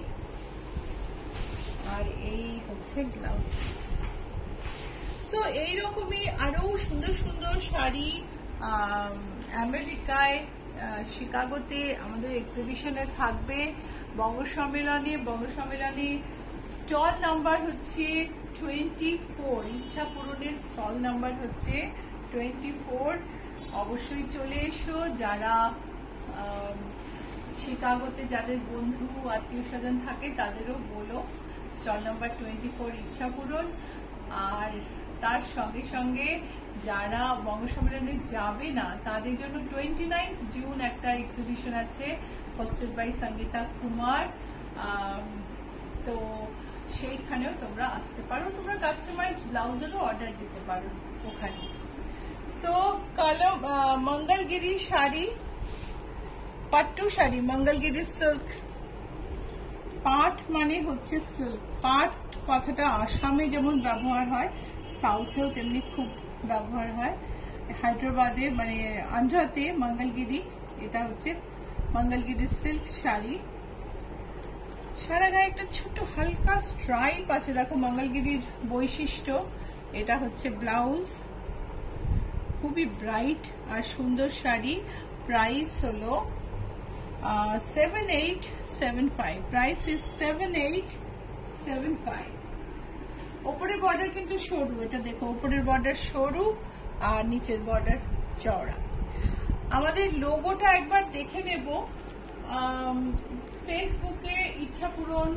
Speaker 1: আর এই হচ্ছে blouse piece. So এইরকমই আরো সুন্দর সুন্দর শাড়ি আমেরিকায় শিকাগোতে আমাদের এক্সিবিশনে থাকবে। বঙ্গ সম্মেলনে স্টল নাম্বার হচ্ছে 24। ইচ্ছা পূরণের স্টল নাম্বার হচ্ছে 24। অবশ্যই চলে এসো। যারা শিকাগোতে যাদের বন্ধু আত্মীয় স্বজন থাকে তাদেরও বলো স্টল নাম্বার 24 ইচ্ছা পূরণ। আর তার সঙ্গে সঙ্গে যারা বঙ্গ সম্মেলনে যাবে না তাদের জন্য 29 জুন একটা এক্সিবিশন আছে হোস্টেড বাই সঙ্গীতা কুমার। তো সেইখানেও তোমরা আসতে পারো। তোমরা কাস্টমাইজ ব্লাউজেরও অর্ডার দিতে পারো ওখানে। সো কালো মঙ্গলগিরি শাড়ি, পাট্টু শাড়ি, মঙ্গলগিরি সিল্ক। পাট মানে হচ্ছে সিল্ক। পাট কথাটা আসামে যেমন ব্যবহার হয়, সাউথেও তেমনি খুব ব্যবহার হয়। হায়দ্রাবাদে মানে আন্ধ্রাতে মঙ্গলগিরি, এটা হচ্ছে মঙ্গলগিরি সিল্ক শাড়ি। সারা গায়ে একটা ছোট হালকা স্ট্রাইপ আছে, দেখো মঙ্গলগিরির বৈশিষ্ট্য। এটা হচ্ছে ব্লাউজ, খুবই ব্রাইট আর সুন্দর শাড়ি। প্রাইস হলো 7875। Price is 7875। ওপরের বর্ডার কিন্তু সরু, এটা দেখো ওপরের বর্ডার সরু আর নিচের বর্ডার চওড়া। আমাদের লোগোটা একবার দেখে নেব। ফেসবুকে ইচ্ছা পূরণ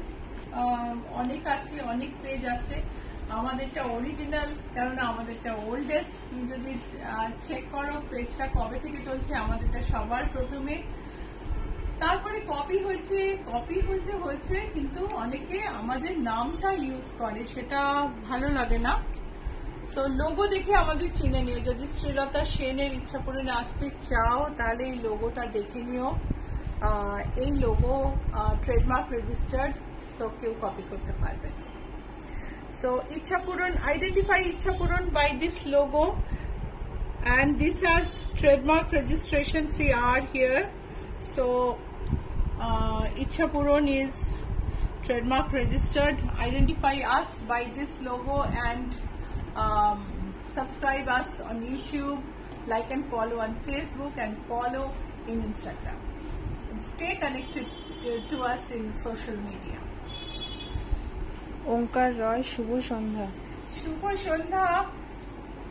Speaker 1: অনেক আছে, অনেক পেজ আছে। আমাদেরটা অরিজিনাল, কেননা আমাদেরটা ওল্ডেস্ট। তুমি যদি চেক করো পেজটা কবে থেকে চলছে, আমাদেরটা সবার প্রথমে। তারপরে কপি হয়েছে কিন্তু অনেকে আমাদের নামটা ইউজ করে, সেটা ভালো লাগে না। সো লোগো দেখে আমাদের চিনে নিও। যদি শ্রীলতা সেনের ইচ্ছা পূরণে আসতে চাও তাহলে এই লোগোটা দেখে নিও। এই লোগো ট্রেডমার্ক রেজিস্টার্ড, সো কেউ কপি করতে পারবে না। So Ichha Pooran, identify Ichha Pooran by this logo, and this has trademark registration CR here. So Ichha Pooran is trademark registered. Identify us by this logo and subscribe us on YouTube, like and follow on Facebook, and follow in Instagram. And stay connected to us in social media.
Speaker 2: Omkar Roy, শুভ সন্ধ্যা।
Speaker 1: শুভ সন্ধ্যা।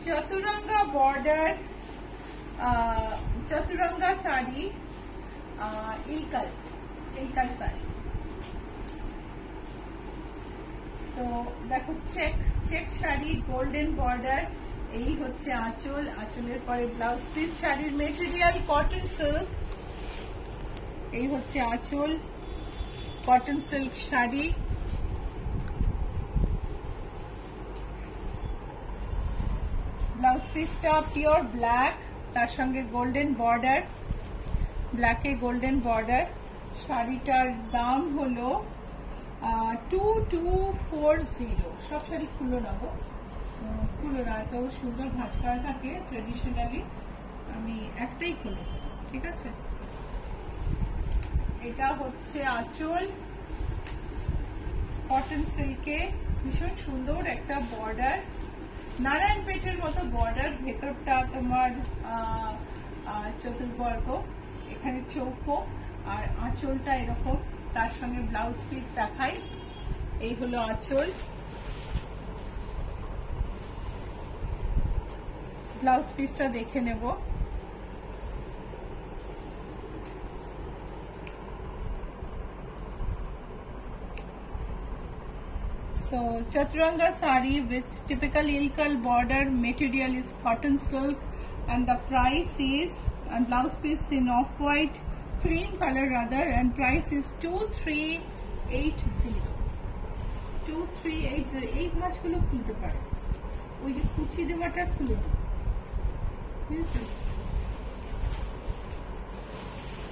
Speaker 1: Chaturanga border, Chaturanga sari, Ilkal sari. So দেখো check sari, golden border. এই হচ্ছে আঁচল, আঁচলের পরে ব্লাউজ পিস। শাড়ির মেটেরিয়াল কটন সিল্ক। এই হচ্ছে আঁচল, কটন সিল্ক শাড়ি। ব্লাউজ পিসটা পিওর ব্ল্যাক, তার সঙ্গে গোল্ডেন বর্ডার, ব্ল্যাকে গোল্ডেন বর্ডার। শাড়িটার দাম হলো 2240। সব শাড়ি খুলো না গো, খুলো না, এত সুন্দর ভাঁজ করা থাকে ট্রেডিশনালি। আমি একটাই খুলি, ঠিক আছে। এটা হচ্ছে আঁচল, কটন সিল্কে, ভীষণ সুন্দর একটা বর্ডার, নারায়ণ পেটের মতো বর্ডার। ভেতরটা তোমার চতুর্বর্গ, এখানে চৌকো, আর আঁচলটা এরকম। তার সঙ্গে ব্লাউজ পিস দেখাই। এই হলো আঁচল, ব্লাউজ পিসটা দেখে নেব। So Chaturanga sari with typical ilkal border, material is cotton silk, and the price is and blouse piece in off-white cream color rather, and price is 2380. 2380. এই ভাঁজগুলো খুলতে পারো, ওই যে কুচি দেওয়াটা খুলে দিই, বুঝেছো?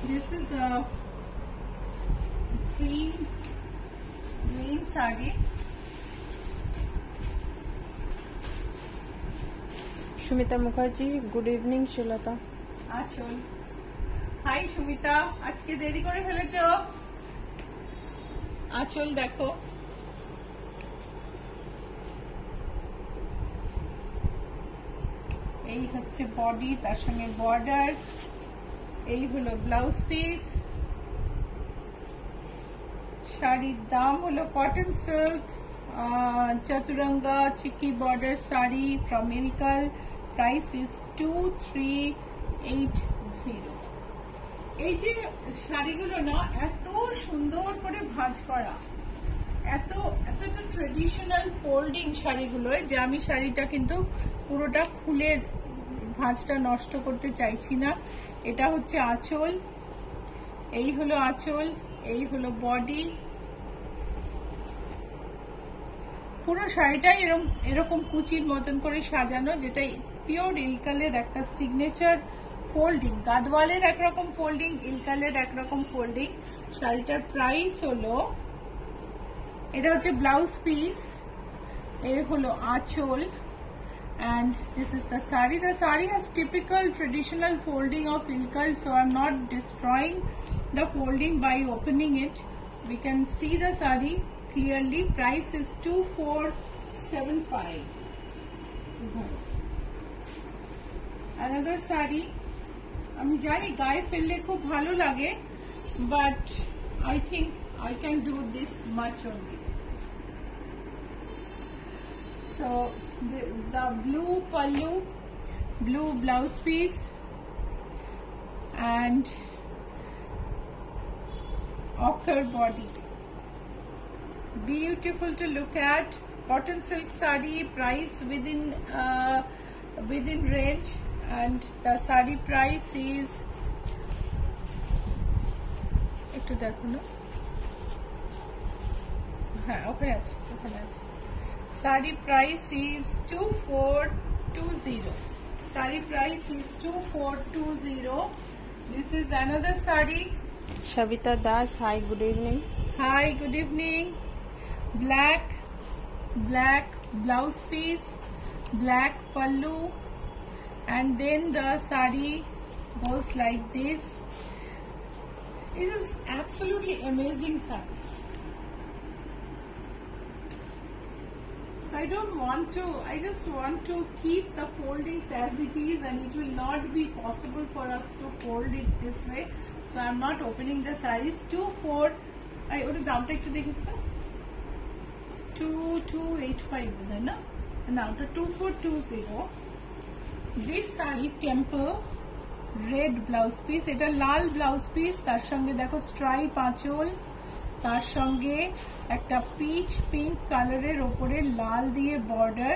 Speaker 1: This is a cream green saree.
Speaker 2: Sumita Mukherjee, good evening Sulata.
Speaker 1: আচল, হাই সুমিতা, আজকে দেরি করে ফেলেছ। আচল দেখো, এই হচ্ছে বডি, তার সঙ্গে বর্ডার, এই হলো ব্লাউজ পিস। শাড়ির দাম হলো কটন সিল্ক চতুরঙ্গা চিকি border sari from Ilkal. Price is 2380। এই যে শাড়িগুলো না এত সুন্দর করে ভাঁজ করা, এতটা ট্রেডিশনাল ফোল্ডিং শাড়িগুলো, যে আমি শাড়িটা কিন্তু পুরোটা খুলে ভাঁজটা নষ্ট করতে চাইছি না। এটা হচ্ছে আঁচল, এই হলো আঁচল, এই হলো বডি। পুরো শাড়িটাই এরকম কুচির মতন করে সাজানো, যেটা পিওর ইলকালের একটা সিগনেচার ফোল্ডিং। গাদওয়ালের একরকম ফোল্ডিং, ইলকালের একরকম ফোল্ডিং। শাড়িটার প্রাইস হলো, এটা হচ্ছে ব্লাউজ পিস, এর হলো আঁচল, and this is the saree. The saree has typical traditional folding of ilkal, so I'm not destroying the folding by opening it. We can see the saree clearly. Price is 2475. Another saree, আমি জানি গায়ে ফেললে খুব ভালো লাগে, but I think I can do this much only. So the blue pallu, blue blouse piece, and ochre body. Beautiful to look at. Cotton silk saree, price within range, and the saree price is, একটু দেখো না, হ্যাঁ ওখানে আছে। Saree price is 2420. Saree price is 2420. This is another saree.
Speaker 2: Sabita Das, hi good evening.
Speaker 1: Hi, good evening. Black blouse piece, black pallu, and then the saree goes like this. It is absolutely amazing saree. I just want to keep the foldings as it is, and it will not be possible for us to fold it this way, so I'm not opening the sarees. 24, I order দামটা একটু দেখিস তো, 2285 বোধহয় না, না ওটা 2420. This saree temple red blouse piece, এটা লাল blouse piece, তার সঙ্গে দেখো স্ট্রাইপ আঁচল, তার সঙ্গে একটা পিচ পিঙ্ক কালারের ওপরে লাল দিয়ে বর্ডার,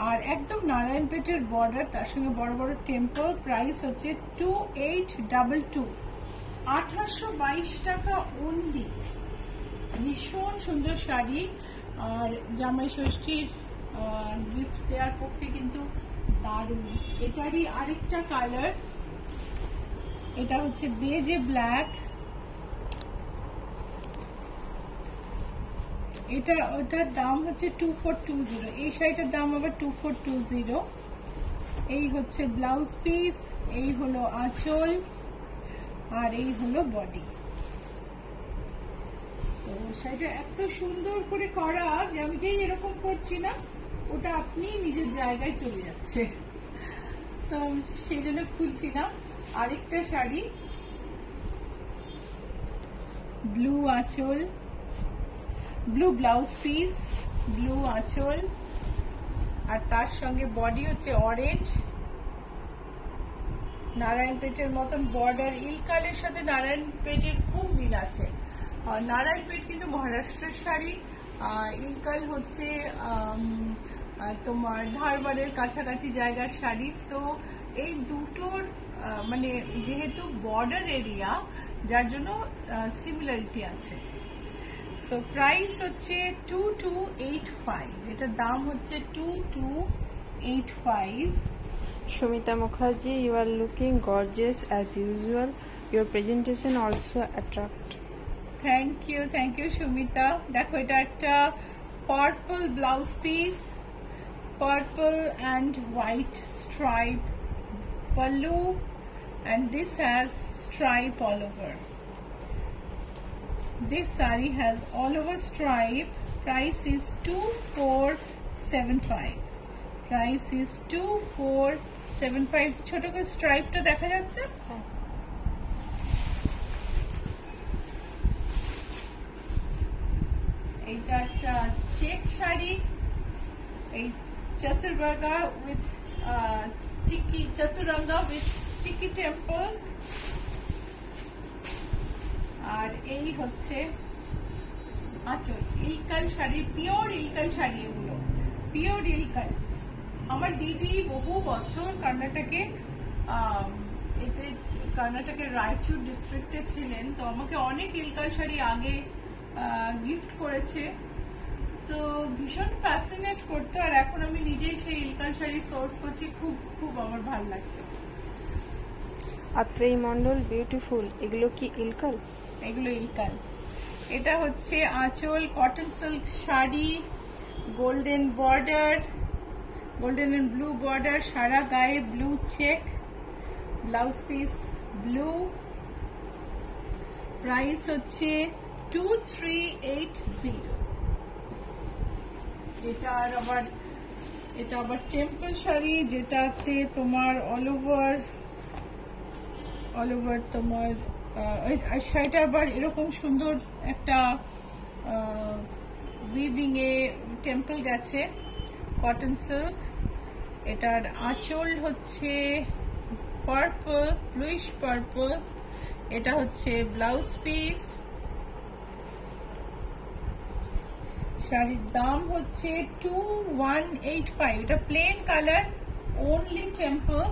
Speaker 1: আর একদম নারায়ণপেটের বর্ডার, তার সঙ্গে বড় বড় টেম্পল। প্রাইস হচ্ছে 2822, 1822 টাকা অনলি। ভীষণ সুন্দর শাড়ি, আর জামাই ষষ্ঠীর গিফট দেওয়ার পক্ষে কিন্তু দারুণ। এটারই আরেকটা কালার, এটা হচ্ছে বেজে ব্ল্যাক, ওটার দাম হচ্ছে 2420। এই শাড়িটার দাম আবার 2420। এই হচ্ছে ব্লাউজ পিস, এই হলো আঁচল, আর এই হলো বডি। শাড়িটা এত সুন্দর করে করা যে আমি যেই এরকম করছি না, ওটা আপনি নিজের জায়গায় চলে যাচ্ছে, সেই জন্য খুলছি না। আরেকটা শাড়ি, ব্লু আঁচল, ব্লু ব্লাউজ পিস, ব্লু আঁচল, আর তার সঙ্গে বডি হচ্ছে অরেঞ্জ, নারায়ণপেটের মতন বর্ডার। ইলকালের সাথে নারায়ণপেটের খুব মিল আছে, আর নারায়ণপেট কিন্তু মহারাষ্ট্রের শাড়ি, ইলকাল হচ্ছে তোমার ধারবাড়ের কাছাকাছি জায়গার শাড়ি। সো এই দুটোর মানে যেহেতু বর্ডার এরিয়া যার জন্য সিমিলারিটি আছে। সো প্রাইস হচ্ছে 2285, এটার দাম হচ্ছে 2285।
Speaker 2: Shumita Mukherjee, you are looking gorgeous as usual. Your presentation also attract.
Speaker 1: Thank you Sumita. দেখো এটা একটা purple blouse piece, purple and white stripe pallu, and this has stripe all over. This saree has all over stripe. Price is 2475. Price is 2475. ছোট করে স্ট্রাইপটা দেখা যাচ্ছে। এইটা একটা check sari, এই চাতুর্বর্গা উইথ চিকি, চাতুরঙ্গা উইথ চিকি টেম্পল। আর এই হচ্ছে আঁচল, ইলকাল শাড়ি, পিওর ইলকাল শাড়ি, এগুলো পিওর ইলকাল। আমার দিদি বহু বছর কর্ণাটকের রায়চুর ডিস্ট্রিক্টে ছিলেন, তো আমাকে অনেক ইলকাল শাড়ি আগে গিফট করেছে, তো ভীষণ ফ্যাসিনেট করতো। আর এখন আমি নিজেই সেই ইলকাল শাড়ি সোর্স করছি, খুব খুব আমার ভালো লাগছে।
Speaker 2: আত্রেই মন্ডল বিউটিফুল, এগুলো কি ইলকাল?
Speaker 1: এগুলো ইলকাল। এটা হচ্ছে আঁচল, cotton silk sari, golden border, golden and blue border, সারা গায়ে blue check, blouse piece blue. Price হচ্ছে 2380। এটা আবার টেম্পল শাড়ি, যেটাতে তোমার অল ওভার তোমার শাড়িটা আবার এরকম সুন্দর একটা উইভিং এ টেম্পল গেছে, কটন সিল্ক। এটার আঁচল হচ্ছে পার্পল, ব্লুইশ পার্পল। এটা হচ্ছে ব্লাউজ পিস। শাড়ির দাম হচ্ছে 2185। এটা প্লেন কালার, ওনলি টেম্পল।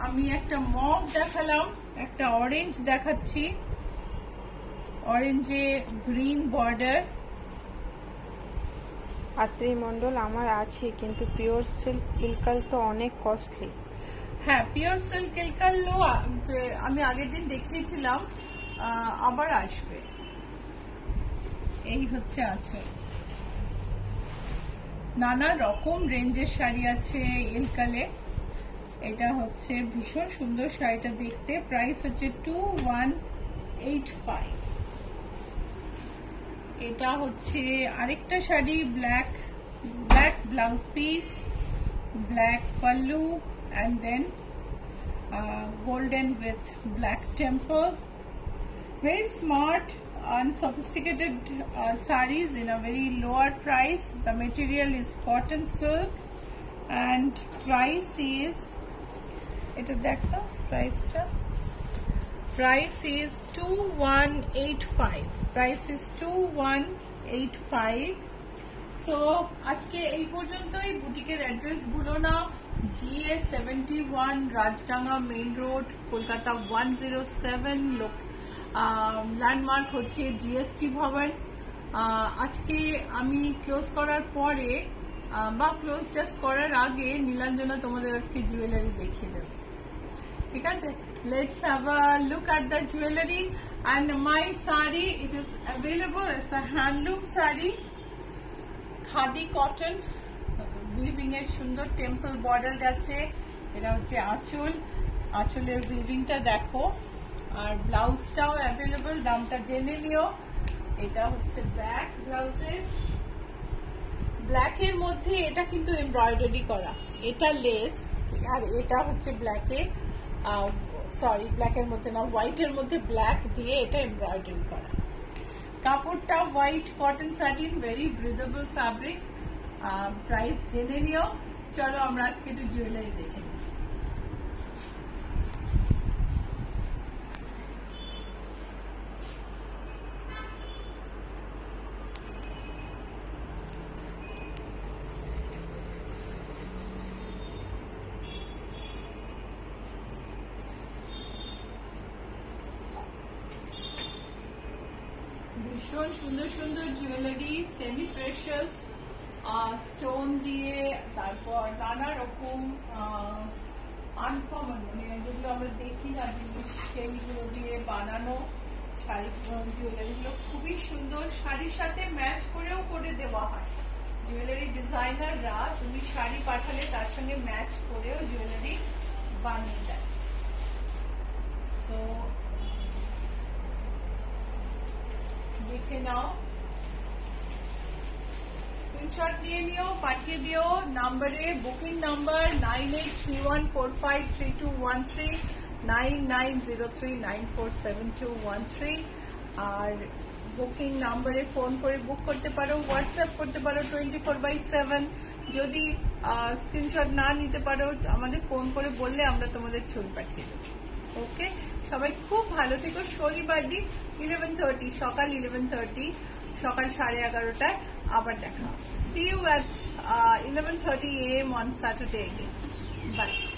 Speaker 1: আমি একটা মভ দেখালাম, একটা অরেঞ্জ দেখাচ্ছি, অরেঞ্জে গ্রিন বর্ডার।
Speaker 2: আত্রেই মন্ডল আমার আছে, কিন্তু পিওর সিল্ক ইলকাল তো অনেক কস্টলি।
Speaker 1: হ্যাঁ, পিওর সিল্ক ইলকাল আমি আগের দিন দেখিয়েছিলাম, আবার আসবে। এই হচ্ছে আছে, নানা রকম রেঞ্জের শাড়ি আছে ইলকালে। এটা হচ্ছে ভীষণ সুন্দর শাড়িটা দেখতে। প্রাইস হচ্ছে 2185। এটা হচ্ছে আরেকটা sari, black blouse piece, black pallu, and then golden with black temple. Very smart and sophisticated sarees in a very lower price. The material is cotton silk and price is, এটা দেখো প্রাইসটা, price is 2185. Price is 2185. So আজকে এই পর্যন্তই। বুটিকের address ভুলো না, GA71 Rajdanga main road, Kolkata 107। Landmark হচ্ছে GST ভবন। আজকে আমি ক্লোজ করার পরে বা ক্লোজ জাস্ট করার আগে নীলাঞ্জনা তোমাদের আজকে জুয়েলারি দেখিয়ে দেবে, ঠিক আছে? Let's have a look at the jewelry and my sari. It is available as a handloom sari, khadi cotton, weaving এর সুন্দর টেম্পল বর্ডার গেছে। এটা হচ্ছে আঁচল, আঁচলের উইভিংটা দেখো। আর ব্লাউজটাও অ্যাভেলেবল, দামটা জেনে নিও। এটা হচ্ছে ব্যাক ব্লাউজের, ব্ল্যাকের মধ্যে এটা কিন্তু এমব্রয়ডারি করা, এটা লেস, আর এটা হচ্ছে ব্ল্যাকে, সরি ব্ল্যাকের মধ্যে না, হোয়াইটের মধ্যে ব্ল্যাক দিয়ে এটা এমব্রয়ডারি করা। কাপড়টা white cotton satin, very breathable fabric. Price জেনে নিও। চলো আমরা আজকে একটু জুয়েলারি দেখে নিই। ভীষণ সুন্দর সুন্দর জুয়েলারি, সেমি প্রেশাস স্টোন দিয়ে, তারপর নানা রকম আনকমন মানে যেগুলো আমরা দেখি না জিনিস সেইগুলো দিয়ে বানানো শাড়ি জুয়েলারিগুলো খুবই সুন্দর। শাড়ির সাথে ম্যাচ করেও করে দেওয়া হয়। জুয়েলারি ডিজাইনাররা তুমি শাড়ি পাঠালে তার সঙ্গে ম্যাচ করেও জুয়েলারি বানিয়ে দেয়। সো দেখে নাও, স্ক্রিনশট নিয়ে নিও, পাঠিয়ে দিও নাম্বারে, বুকিং নাম্বার 9831453213, 9903947213। আর বুকিং নাম্বারে ফোন করে বুক করতে পারো, হোয়াটসঅ্যাপ করতে পারো 24/7। যদি স্ক্রিনশট না নিতে পারো আমাদের ফোন করে বললে আমরা তোমাদের ছবি পাঠিয়ে দেবো। ওকে, সবাই খুব ভালো থেকো। শনিবার দিন 11:30, সকাল 11:30, সকাল 11:30টায় আবার দেখা হবে। See you at 11:30 AM on Saturday again. Bye.